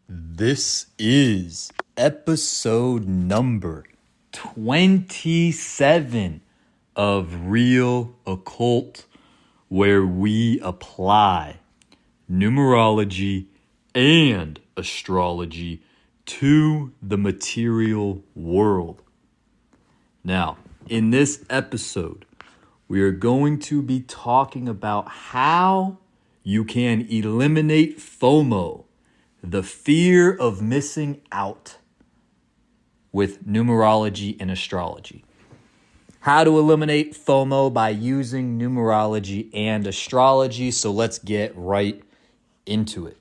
This is episode number 27 of Real Occult, where we apply numerology and astrology to the material world. Now, in this episode, we are going to be talking about how you can eliminate FOMO, the fear of missing out, with numerology and astrology. How to eliminate FOMO by using numerology and astrology. So let's get right into it.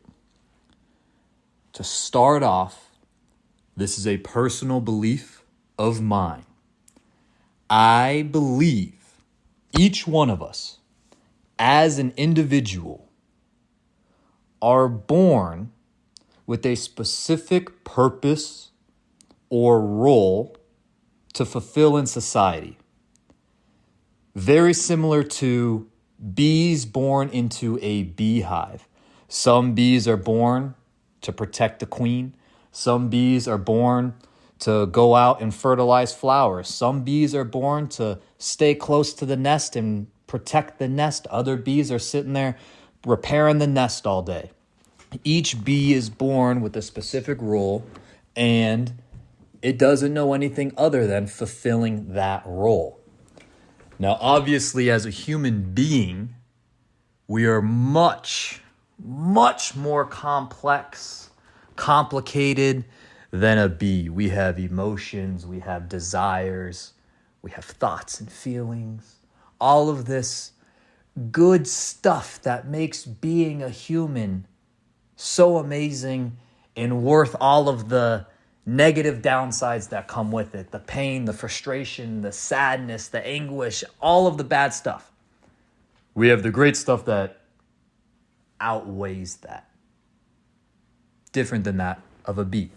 To start off, this is a personal belief of mine. I believe each one of us, as an individual, are born with a specific purpose or role to fulfill in society. Very similar to bees born into a beehive. Some bees are born to protect the queen. Some bees are born to go out and fertilize flowers. Some bees are born to stay close to the nest and protect the nest. Other bees are sitting there repairing the nest all day. Each bee is born with a specific role, and it doesn't know anything other than fulfilling that role. Now, obviously, as a human being, we are much more complex, complicated than a bee. We have emotions, we have desires, we have thoughts and feelings. All of this good stuff that makes being a human so amazing and worth all of the negative downsides that come with it. The pain, the frustration, the sadness, the anguish, all of the bad stuff. We have the great stuff that outweighs that. Different than that of a bee.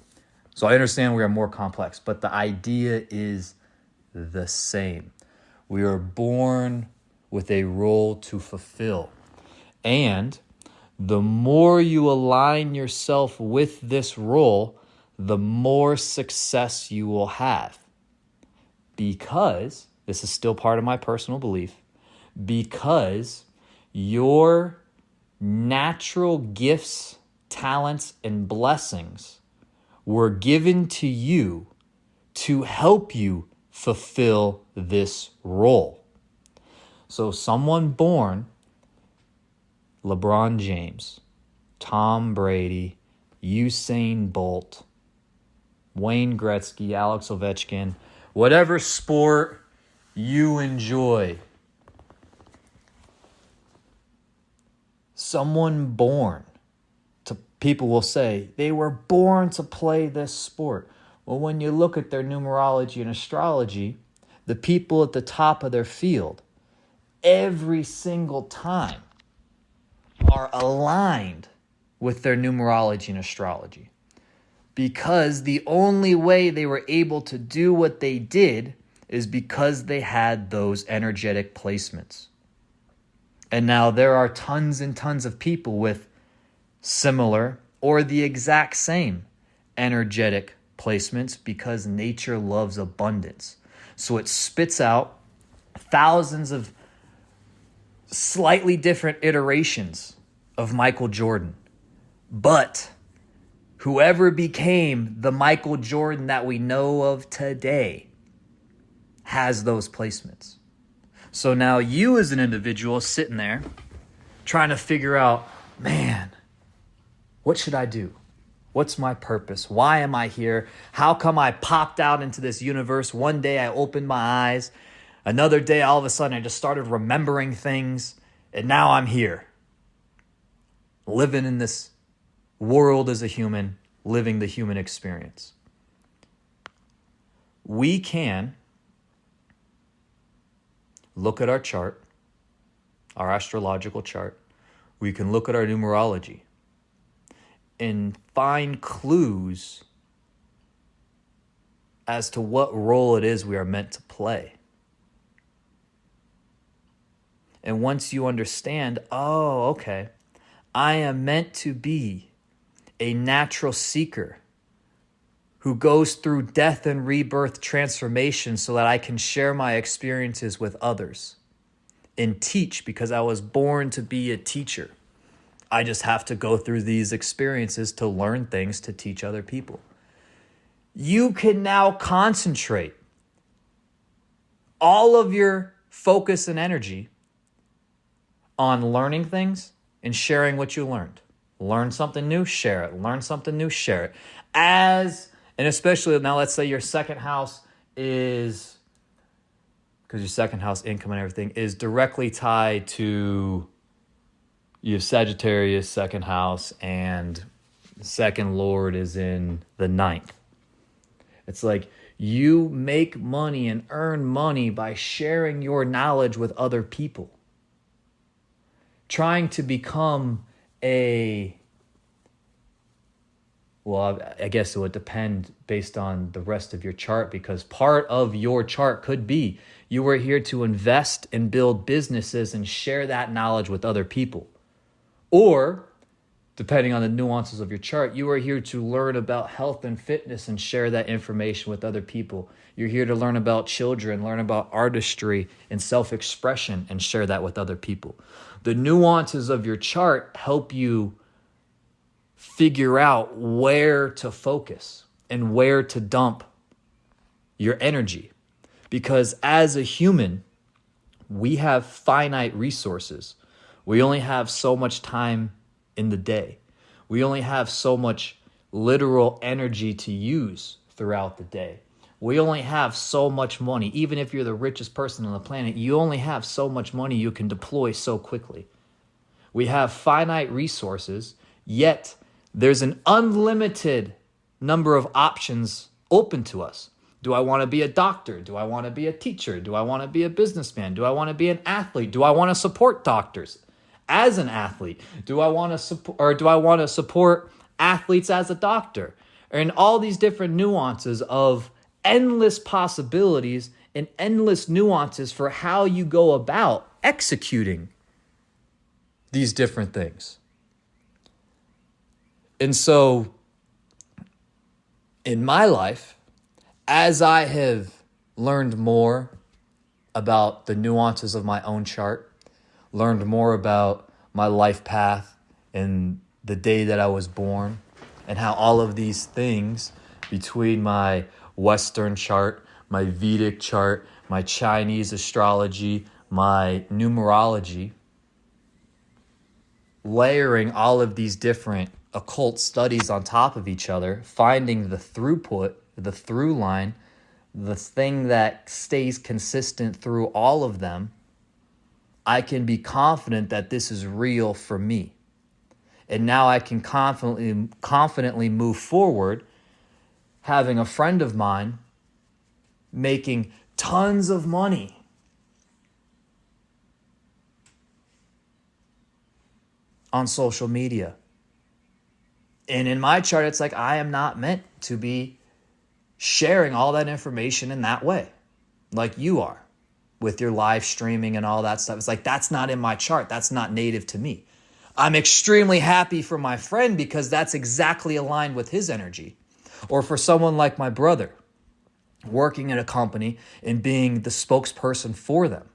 So I understand we are more complex, but the idea is the same. We are born with a role to fulfill. And the more you align yourself with this role, the more success you will have. Because, this is still part of my personal belief, because your natural gifts, talents, and blessings were given to you to help you fulfill this role. So someone born LeBron James, Tom Brady, Usain Bolt, Wayne Gretzky, Alex Ovechkin, whatever sport you enjoy. Someone born to, people will say, they were born to play this sport. Well, when you look at their numerology and astrology, the people at the top of their field, every single time, are aligned with their numerology and astrology, because the only way they were able to do what they did is because they had those energetic placements. And now there are tons and tons of people with similar or the exact same energetic placements, because nature loves abundance. So it spits out thousands of slightly different iterations of Michael Jordan. But whoever became the Michael Jordan that we know of today has those placements. So now you as an individual sitting there trying to figure out, man, what should I do? What's my purpose? Why am I here? How come I popped out into this universe? One day I opened my eyes. Another day, all of a sudden, I just started remembering things, and now I'm here, living in this world as a human, living the human experience. We can look at our chart, our astrological chart. We can look at our numerology and find clues as to what role it is we are meant to play. And once you understand, oh, okay, I am meant to be a natural seeker who goes through death and rebirth transformation so that I can share my experiences with others and teach, because I was born to be a teacher. I just have to go through these experiences to learn things to teach other people. You can now concentrate all of your focus and energy on learning things and sharing what you learned. Learn something new, share it. Learn something new, share it. And especially now, let's say your second house is, because your second house income and everything is directly tied to your Sagittarius second house, and the second lord is in the ninth. It's like you make money and earn money by sharing your knowledge with other people. Trying to become I guess it would depend based on the rest of your chart, because part of your chart could be you are here to invest and build businesses and share that knowledge with other people. Or, depending on the nuances of your chart, you are here to learn about health and fitness and share that information with other people. You're here to learn about children, learn about artistry and self-expression and share that with other people. The nuances of your chart help you figure out where to focus and where to dump your energy. Because as a human, we have finite resources. We only have so much time in the day. We only have so much literal energy to use throughout the day. We only have so much money. Even if you're the richest person on the planet, you only have so much money you can deploy so quickly. We have finite resources, yet there's an unlimited number of options open to us. Do I want to be a doctor? Do I want to be a teacher? Do I want to be a businessman? Do I want to be an athlete? Do I want to support doctors as an athlete? Do I want to support athletes as a doctor? And all these different nuances of endless possibilities and endless nuances for how you go about executing these different things. And so in my life, as I have learned more about the nuances of my own chart, learned more about my life path and the day that I was born, and how all of these things between my Western chart, my Vedic chart, my Chinese astrology, my numerology, layering all of these different occult studies on top of each other, finding the through line, the thing that stays consistent through all of them, I can be confident that this is real for me. And now I can confidently move forward, having a friend of mine making tons of money on social media. And in my chart, it's like I am not meant to be sharing all that information in that way, like you are with your live streaming and all that stuff. It's like that's not in my chart. That's not native to me. I'm extremely happy for my friend because that's exactly aligned with his energy. Or for someone like my brother, working in a company and being the spokesperson for them.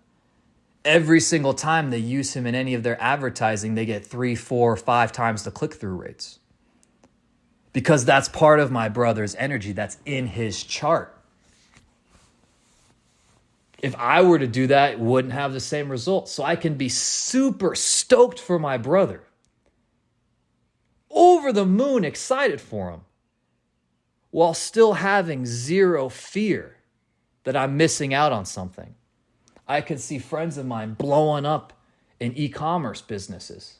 Every single time they use him in any of their advertising, they get 3, 4, 5 times the click-through rates. Because that's part of my brother's energy that's in his chart. If I were to do that, it wouldn't have the same results. So I can be super stoked for my brother. Over the moon excited for him. While still having zero fear that I'm missing out on something. I could see friends of mine blowing up in e-commerce businesses.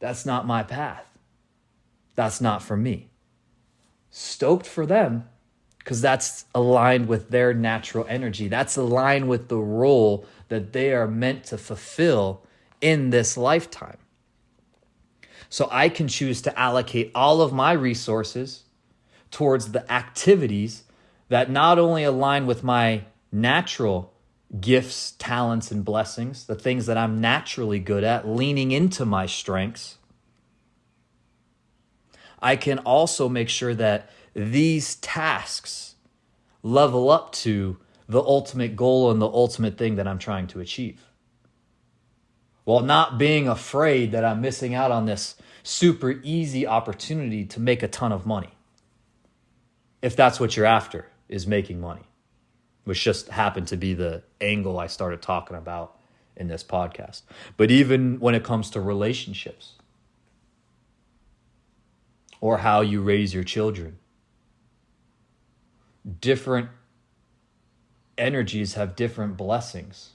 That's not my path. That's not for me. Stoked for them because that's aligned with their natural energy. That's aligned with the role that they are meant to fulfill in this lifetime. So I can choose to allocate all of my resources towards the activities that not only align with my natural gifts, talents, and blessings, the things that I'm naturally good at, leaning into my strengths, I can also make sure that these tasks level up to the ultimate goal and the ultimate thing that I'm trying to achieve, while not being afraid that I'm missing out on this super easy opportunity to make a ton of money. If that's what you're after, is making money, which just happened to be the angle I started talking about in this podcast. But even when it comes to relationships or how you raise your children, different energies have different blessings.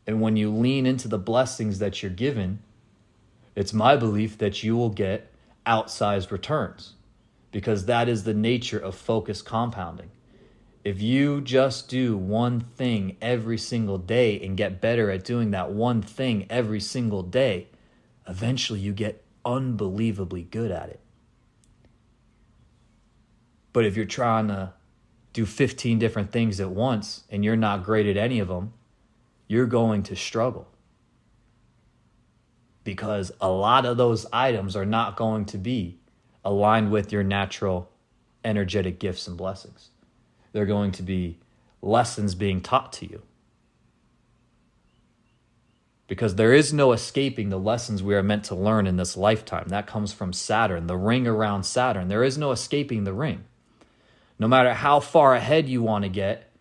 And when you lean into the blessings that you're given, it's my belief that you will get outsized returns, because that is the nature of focused compounding. If you just do one thing every single day and get better at doing that one thing every single day, eventually you get unbelievably good at it. But if you're trying to do 15 different things at once and you're not great at any of them, you're going to struggle, because a lot of those items are not going to be aligned with your natural energetic gifts and blessings. They're going to be lessons being taught to you, because there is no escaping the lessons we are meant to learn in this lifetime. That comes from Saturn, the ring around Saturn. There is no escaping the ring. No matter how far ahead you want to get,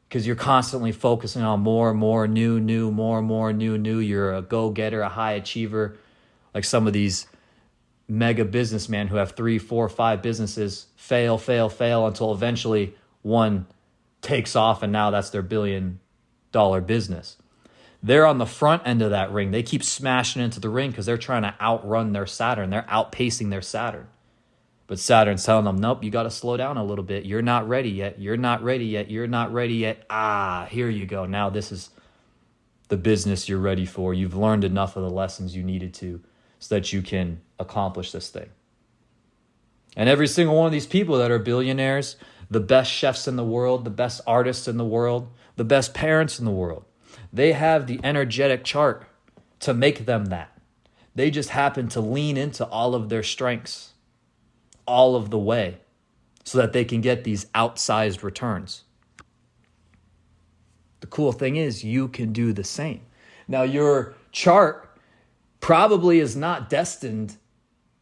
because you're constantly focusing on more and more new, more and more new. You're a go-getter, a high achiever, like some of these mega businessmen who have 3, 4, 5 businesses, fail until eventually one takes off, and now that's their $1 billion business. They're on the front end of that ring. They keep smashing into the ring because they're trying to outrun their Saturn. They're outpacing their Saturn. But Saturn's telling them, nope, you got to slow down a little bit. You're not ready yet. You're not ready yet. You're not ready yet. Here you go. Now this is the business you're ready for. You've learned enough of the lessons you needed to so that you can accomplish this thing. And every single one of these people that are billionaires, the best chefs in the world, the best artists in the world, the best parents in the world, they have the energetic chart to make them that. They just happen to lean into all of their strengths all of the way so that they can get these outsized returns. The cool thing is you can do the same. Now, your chart probably is not destined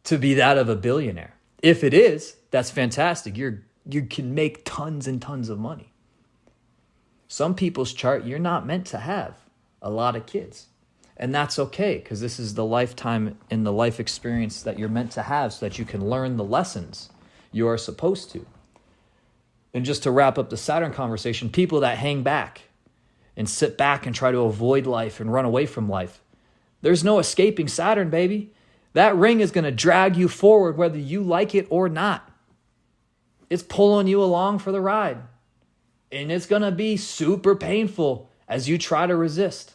to be that of a billionaire. If it is, that's fantastic. You can make tons and tons of money. Some people's chart, you're not meant to have a lot of kids. And that's okay, because this is the lifetime and the life experience that you're meant to have so that you can learn the lessons you are supposed to. And just to wrap up the Saturn conversation, people that hang back and sit back and try to avoid life and run away from life, there's no escaping Saturn, baby. That ring is going to drag you forward whether you like it or not. It's pulling you along for the ride. And it's going to be super painful as you try to resist.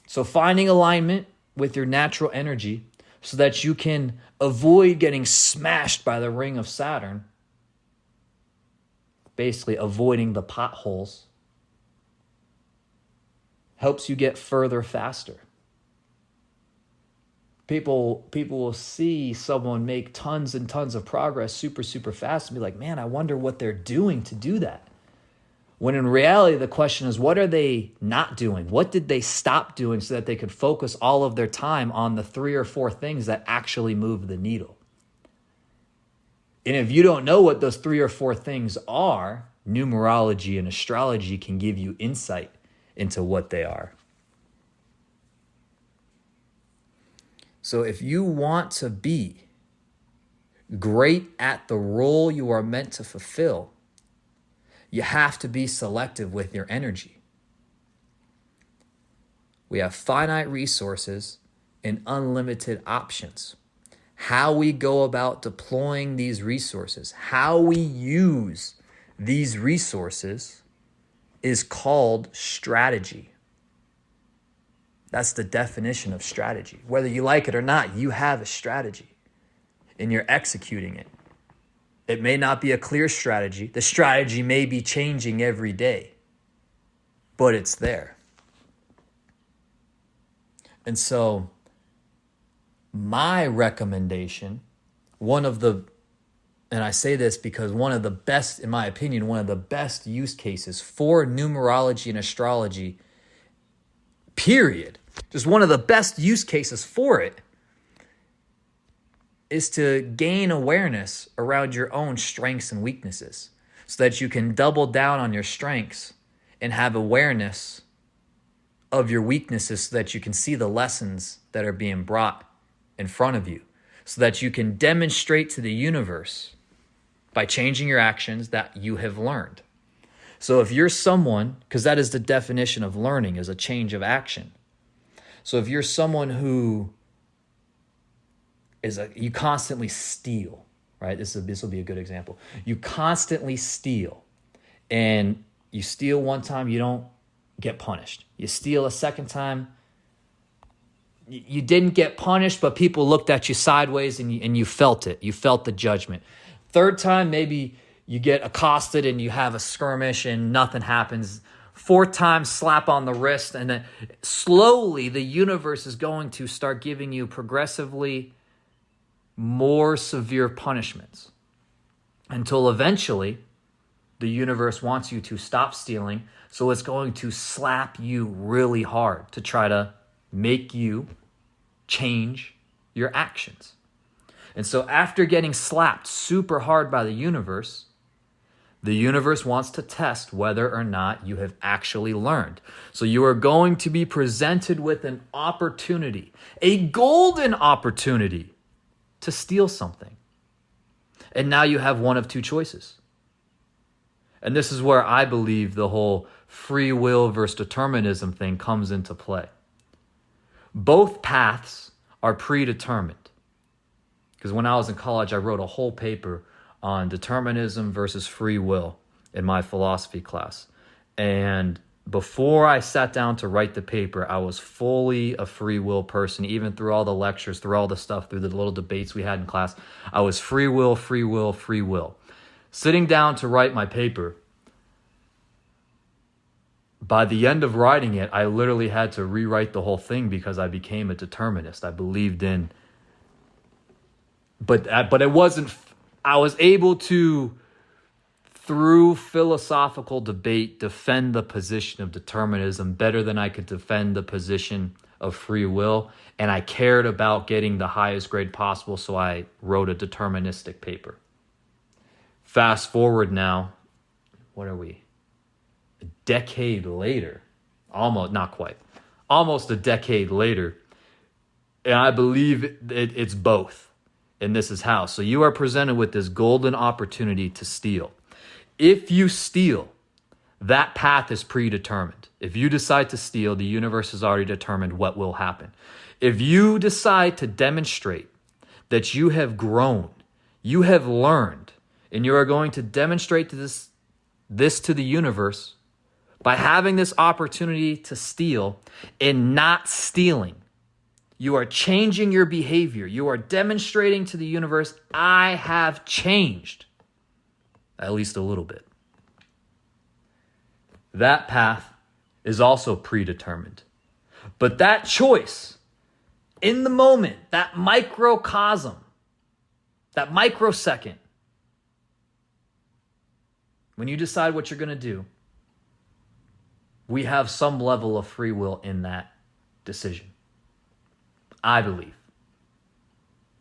So finding alignment with your natural energy so that you can avoid getting smashed by the ring of Saturn, basically avoiding the potholes, helps you get further faster. People will see someone make tons and tons of progress super fast and be like, man, I wonder what they're doing to do that. When in reality, the question is, what are they not doing? What did they stop doing so that they could focus all of their time on the 3 or 4 things that actually move the needle? And if you don't know what those 3 or 4 things are, numerology and astrology can give you insight into what they are. So if you want to be great at the role you are meant to fulfill, you have to be selective with your energy. We have finite resources and unlimited options. How we go about deploying these resources, how we use these resources is called strategy. That's the definition of strategy. Whether you like it or not, you have a strategy and you're executing it. It may not be a clear strategy. The strategy may be changing every day, but it's there. And so My recommendation, and I say this because one of the best, in my opinion, one of the best use cases for numerology and astrology, period, just one of the best use cases for it, is to gain awareness around your own strengths and weaknesses so that you can double down on your strengths and have awareness of your weaknesses so that you can see the lessons that are being brought in front of you, so that you can demonstrate to the universe by changing your actions that you have learned. So if you're someone, because that is the definition of learning, is a change of action. So if you're someone who you constantly steal, right? This will be a good example. You constantly steal, and you steal one time, you don't get punished. You steal a second time, you didn't get punished, but people looked at you sideways and you felt it. You felt the judgment. Third time, maybe you get accosted and you have a skirmish and nothing happens. Fourth time, slap on the wrist, and then slowly the universe is going to start giving you progressively more severe punishments until eventually the universe wants you to stop stealing. So it's going to slap you really hard to try to make you change your actions. And so after getting slapped super hard by the universe wants to test whether or not you have actually learned. So you are going to be presented with an opportunity, a golden opportunity, to steal something. And now you have one of two choices. And this is where I believe the whole free will versus determinism thing comes into play. Both paths are predetermined. Because when I was in college, I wrote a whole paper on determinism versus free will in my philosophy class. And before I sat down to write the paper, I was fully a free will person, even through all the lectures, through all the stuff, through the little debates we had in class. I was free will, free will, free will. Sitting down to write my paper, by the end of writing it, I literally had to rewrite the whole thing because I became a determinist. I believed in, but it wasn't, I was able to, through philosophical debate, defend the position of determinism better than I could defend the position of free will. And I cared about getting the highest grade possible, so I wrote a deterministic paper. Fast forward now, what are we? A decade later, not quite, almost a decade later, and I believe it's both. And this is how. So you are presented with this golden opportunity to steal. If you steal, that path is predetermined. If you decide to steal, the universe has already determined what will happen. If you decide to demonstrate that you have grown, you have learned, and you are going to demonstrate this to the universe by having this opportunity to steal and not stealing, you are changing your behavior. You are demonstrating to the universe, I have changed. At least a little bit. That path is also predetermined. But that choice, in the moment, that microcosm, that microsecond, when you decide what you're going to do, we have some level of free will in that decision. I believe.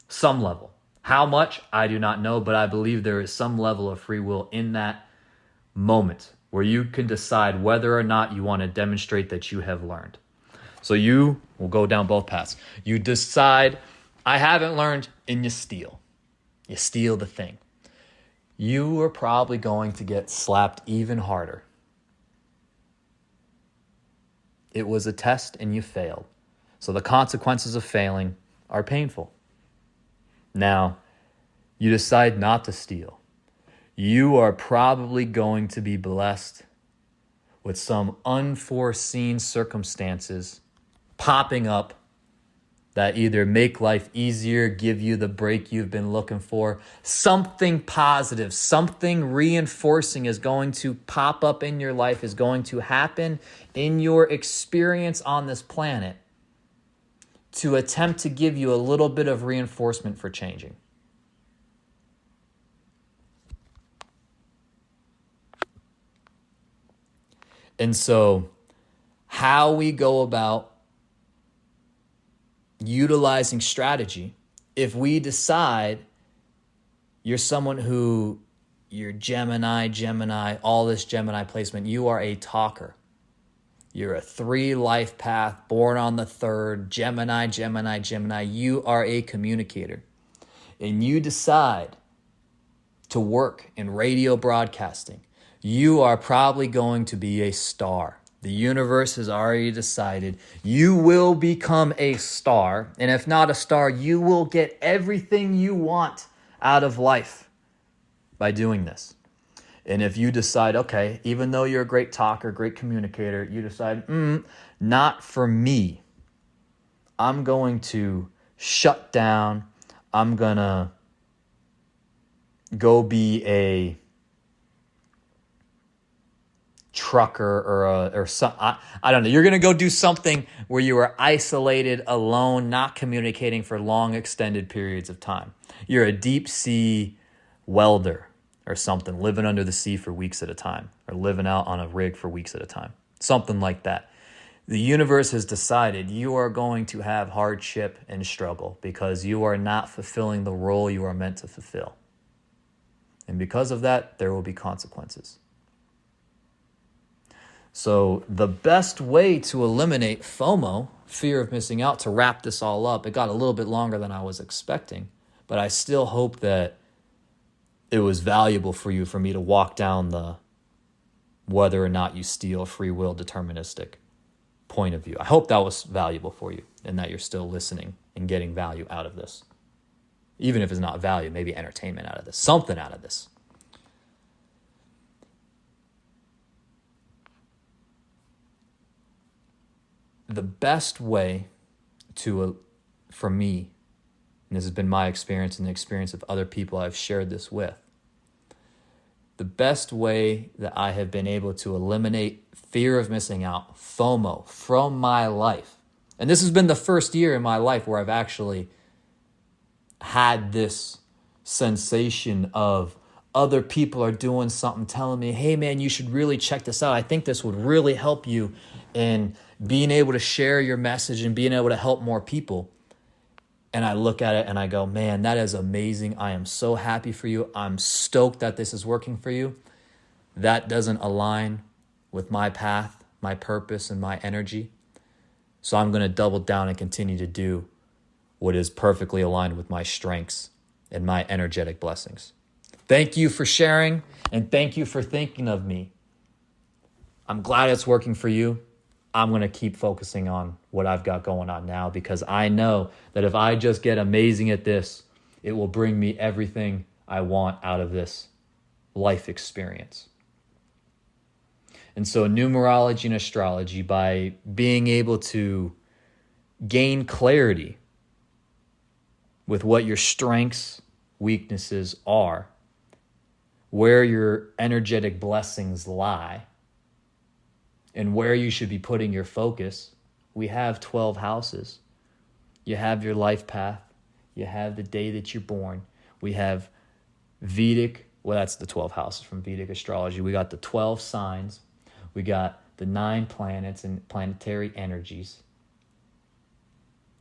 Some level. How much, I do not know, but I believe there is some level of free will in that moment where you can decide whether or not you want to demonstrate that you have learned. So you will go down both paths. You decide, I haven't learned, and you steal. You steal the thing. You are probably going to get slapped even harder. It was a test and you failed. So the consequences of failing are painful. Now, you decide not to steal. You are probably going to be blessed with some unforeseen circumstances popping up that either make life easier, give you the break you've been looking for. Something positive, something reinforcing is going to pop up in your life, is going to happen in your experience on this planet to attempt to give you a little bit of reinforcement for changing. And so how we go about utilizing strategy, if we decide you're someone who, you're Gemini, all this Gemini placement, you are a talker. You're a 3 life path, born on the 3rd, Gemini. You are a communicator. And you decide to work in radio broadcasting. You are probably going to be a star. The universe has already decided you will become a star. And if not a star, you will get everything you want out of life by doing this. And if you decide, okay, even though you're a great talker, great communicator, you decide, not for me. I'm going to shut down. I'm going to go be a trucker or some, I don't know. You're going to go do something where you are isolated, alone, not communicating for long, extended periods of time. You're a deep sea welder or something, living under the sea for weeks at a time, or living out on a rig for weeks at a time, something like that. The universe has decided you are going to have hardship and struggle because you are not fulfilling the role you are meant to fulfill. And because of that, there will be consequences. So the best way to eliminate FOMO, fear of missing out, to wrap this all up, it got a little bit longer than I was expecting, but I still hope that it was valuable for you, for me to walk down the whether or not you steal free will deterministic point of view. I hope that was valuable for you and that you're still listening and getting value out of this. Even if it's not value, maybe entertainment out of this, something out of this. The best way for me, and this has been my experience and the experience of other people I've shared this with, the best way that I have been able to eliminate fear of missing out, FOMO, from my life, and this has been the first year in my life where I've actually had this sensation of other people are doing something, telling me, hey man, you should really check this out. I think this would really help you in being able to share your message and being able to help more people. And I look at it and I go, man, that is amazing. I am so happy for you. I'm stoked that this is working for you. That doesn't align with my path, my purpose, and my energy. So I'm going to double down and continue to do what is perfectly aligned with my strengths and my energetic blessings. Thank you for sharing, and thank you for thinking of me. I'm glad it's working for you. I'm going to keep focusing on what I've got going on now, because I know that if I just get amazing at this, it will bring me everything I want out of this life experience. And so numerology and astrology, by being able to gain clarity with what your strengths, weaknesses are, where your energetic blessings lie, and where you should be putting your focus. We have 12 houses. You have your life path. You have the day that you're born. We have Vedic, well, that's the 12 houses from Vedic astrology. We got the 12 signs. We got the 9 planets and planetary energies.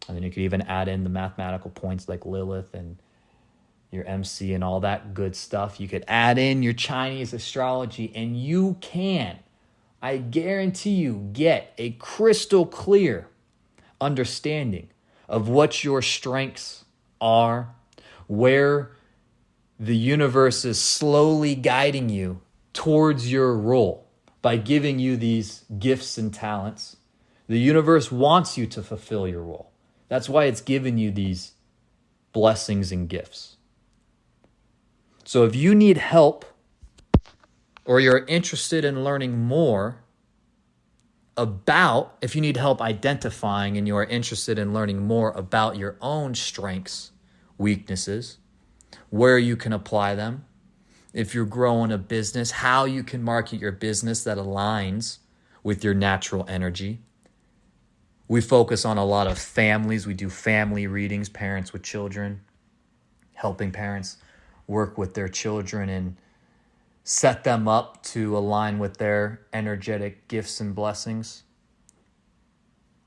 And then you could even add in the mathematical points like Lilith and your MC and all that good stuff. You could add in your Chinese astrology, and you can, I guarantee you, get a crystal clear understanding of what your strengths are, where the universe is slowly guiding you towards your role by giving you these gifts and talents. The universe wants you to fulfill your role. That's why it's given you these blessings and gifts. So if you need help, or you're interested in learning more about, if you need help identifying and you are interested in learning more about your own strengths, weaknesses, where you can apply them, if you're growing a business, how you can market your business that aligns with your natural energy, We focus on a lot of families. We do family readings, parents with children, helping parents work with their children and set them up to align with their energetic gifts and blessings.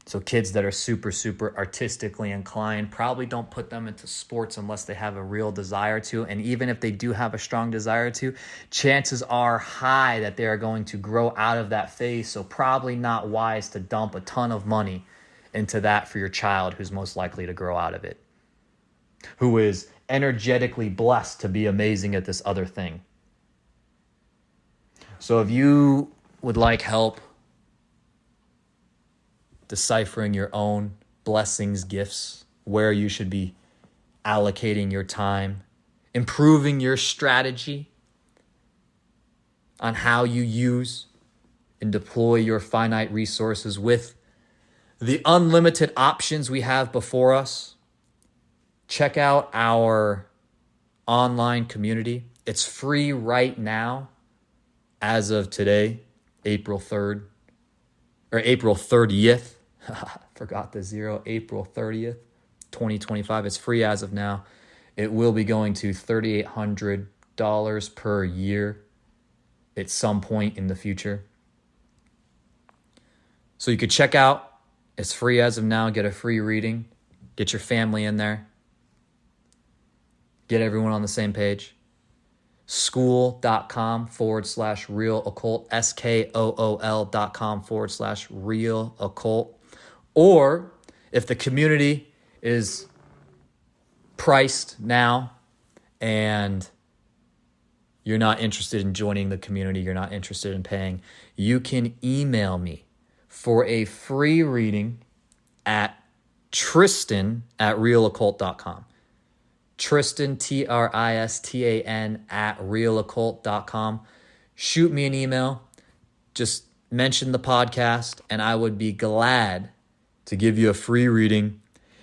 So kids that are super, super artistically inclined, probably don't put them into sports unless they have a real desire to. And even if they do have a strong desire to, chances are high that they are going to grow out of that phase. So probably not wise to dump a ton of money into that for your child who's most likely to grow out of it, who is energetically blessed to be amazing at this other thing. So if you would like help deciphering your own blessings, gifts, where you should be allocating your time, improving your strategy on how you use and deploy your finite resources with the unlimited options we have before us, check out our online community. It's free right now as of today, April 3rd, or April 30th. Forgot the zero. April 30th, 2025. It's free as of now. It will be going to $3,800 per year at some point in the future. So you could check out. It's free as of now. Get a free reading. Get your family in there. Get everyone on the same page. School.com/real occult. SKOOL.com/real occult. Or if the community is priced now and you're not interested in joining the community, you're not interested in paying, you can email me for a free reading at Tristan@realoccult.com. Tristan, Tristan @realoccult.com. Shoot me an email. Just mention the podcast, and I would be glad to give you a free reading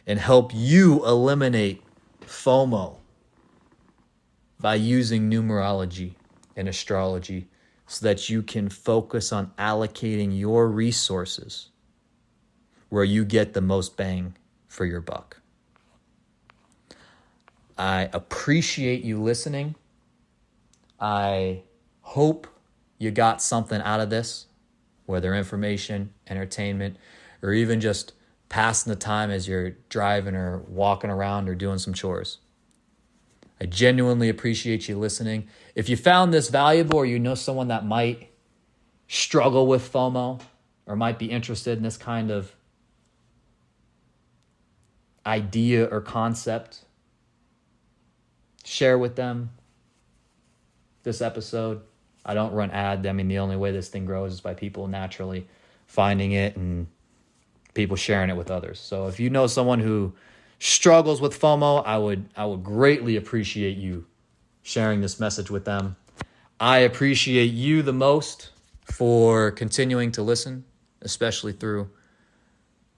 and help you eliminate FOMO by using numerology and astrology so that you can focus on allocating your resources where you get the most bang for your buck. I appreciate you listening. I hope you got something out of this, whether information, entertainment, or even just passing the time as you're driving or walking around or doing some chores. I genuinely appreciate you listening. If you found this valuable or you know someone that might struggle with FOMO or might be interested in this kind of idea or concept, share with them this episode. I don't run ads. I mean, the only way this thing grows is by people naturally finding it and people sharing it with others. So if you know someone who struggles with FOMO, I would greatly appreciate you sharing this message with them. I appreciate you the most for continuing to listen, especially through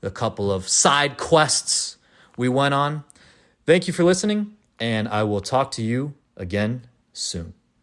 the couple of side quests we went on. Thank you for listening, and I will talk to you again soon.